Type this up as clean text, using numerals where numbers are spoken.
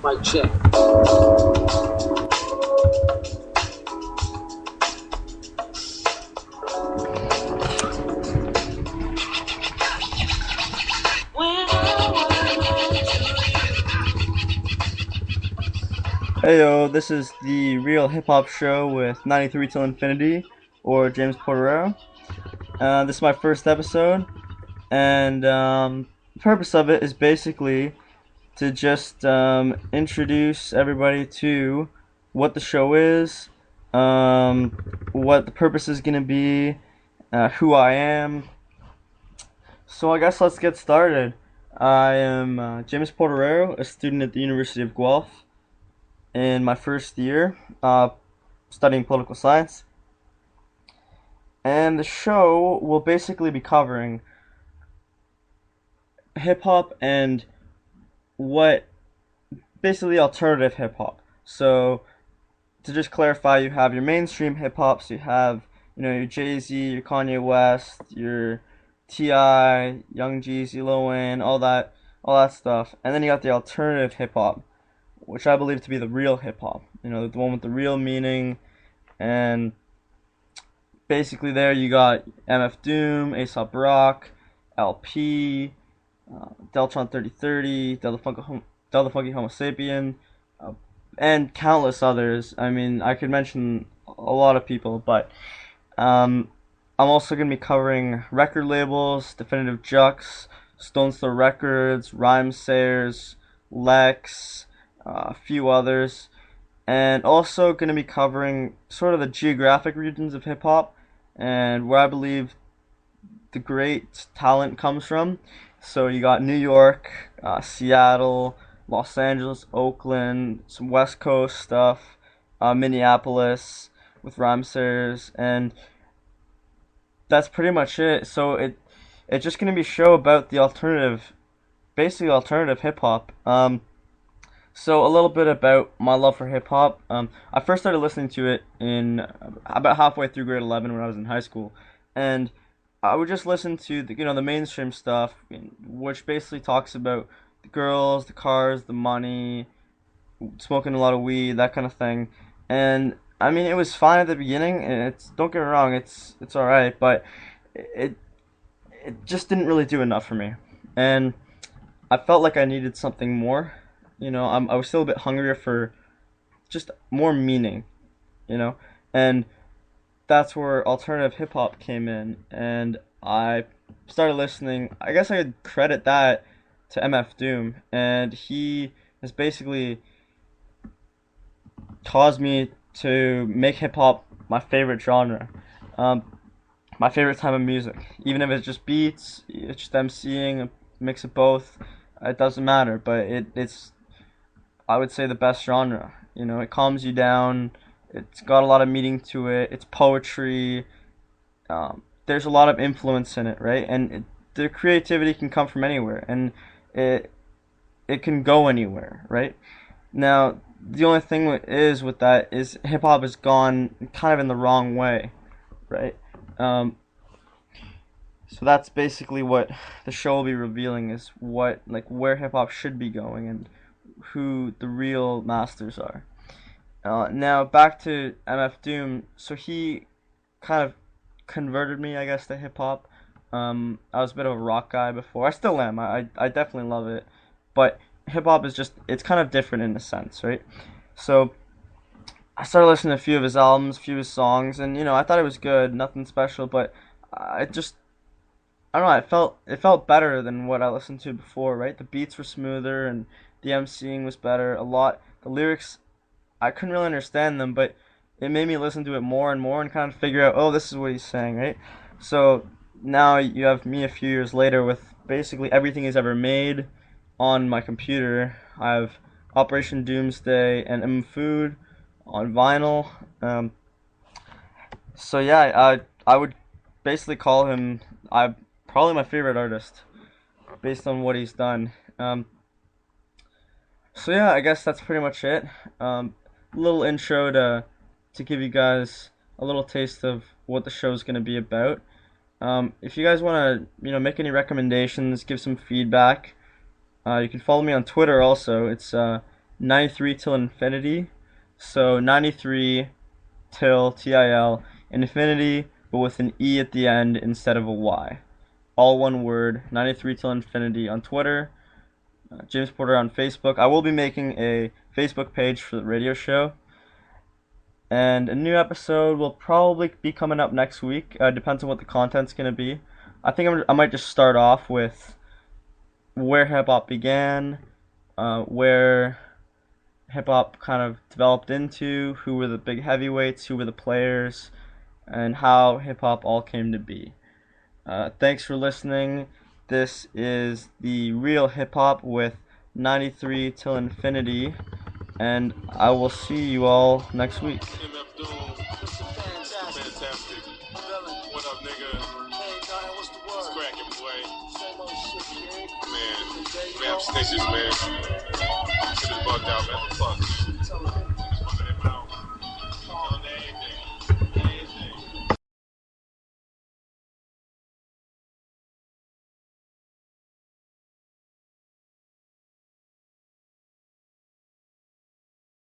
Mic check. Hey yo, this is the Real Hip Hop Show with 93 Till Infinity, or James Portero. This is my first episode, and the purpose of it is basically to just introduce everybody to what the show is, what the purpose is going to be, who I am. So I guess let's get started. I am James Portero, a student at the University of Guelph in my first year, studying political science. And the show will basically be covering hip hop and what basically alternative hip hop. So to just clarify, you have your mainstream hip hop, so you have your Jay-Z, your Kanye West, your T.I., Young Jeezy, Lil Wayne, all that stuff, and then you got the alternative hip hop, which I believe to be the real hip hop. The one with the real meaning, and basically there you got MF Doom, A$AP Rock, LP, Deltron 3030, Del the Funky Homo Sapien, and countless others. I mean, I could mention a lot of people, but I'm also going to be covering record labels, Definitive Jux, Stone Throw Records, Rhyme Sayers, Lex, a few others, and also going to be covering sort of the geographic regions of hip hop and where I believe the great talent comes from. So you got New York, Seattle, Los Angeles, Oakland, some West Coast stuff, Minneapolis with Ramsers, and that's pretty much it. So it's just gonna be a show about the alternative, basically alternative hip hop. So a little bit about my love for hip hop. I first started listening to it in about halfway through grade 11 when I was in high school, and I would just listen to the mainstream stuff, which basically talks about the girls, the cars, the money, smoking a lot of weed, that kind of thing. And I mean, it was fine at the beginning, and don't get me wrong, it's all right, but it it just didn't really do enough for me, and I felt like I needed something more. I was still a bit hungrier for just more meaning, you know, and that's where alternative hip hop came in, and I started listening. I guess I could credit that to MF Doom, and he has basically caused me to make hip hop my favorite genre, my favorite type of music. Even if it's just beats, it's just MCing, a mix of both. It doesn't matter, but it's I would say the best genre. It calms you down. It's got a lot of meaning to it. It's poetry. There's a lot of influence in it, right? And the creativity can come from anywhere, and it it can go anywhere, right? Now, the only thing with that is hip hop has gone kind of in the wrong way, right? Um, so that's basically what the show will be revealing, is what, like, where hip hop should be going and who the real masters are. Now back to MF Doom. So he kind of converted me, I guess, to hip hop. I was a bit of a rock guy before. I still am. I definitely love it, but hip hop is just, it's kind of different in a sense, right? So I started listening to a few of his albums, a few of his songs, and I thought it was good, nothing special, but I just, I don't know, it felt better than what I listened to before, right? The beats were smoother and the MCing was better a lot. The lyrics, I couldn't really understand them, but it made me listen to it more and more and kind of figure out, oh, this is what he's saying, right? So now you have me a few years later with basically everything he's ever made on my computer. I have Operation Doomsday and Food on vinyl. So yeah, I would basically call him, I probably my favorite artist based on what he's done. So yeah, I guess that's pretty much it. Little intro to give you guys a little taste of what the show's gonna be about. If you guys want to, make any recommendations, give some feedback, you can follow me on Twitter also. It's 93 till infinity. So 93 till TIL infinity, but with an E at the end instead of a Y. All one word. 93 till infinity on Twitter. James Porter on Facebook. I will be making a Facebook page for the radio show. And a new episode will probably be coming up next week. Depends on what the content's going to be. I think I might just start off with where hip-hop began, where hip-hop kind of developed into, who were the big heavyweights, who were the players, and how hip-hop all came to be. Thanks for listening. This is the real hip-hop with 93 till infinity, and I will see you all next week. Fantastic. What up, nigga? What's cracking, boy? Man, I'm stitches, man. Shit is bugged out, man. What the fuck?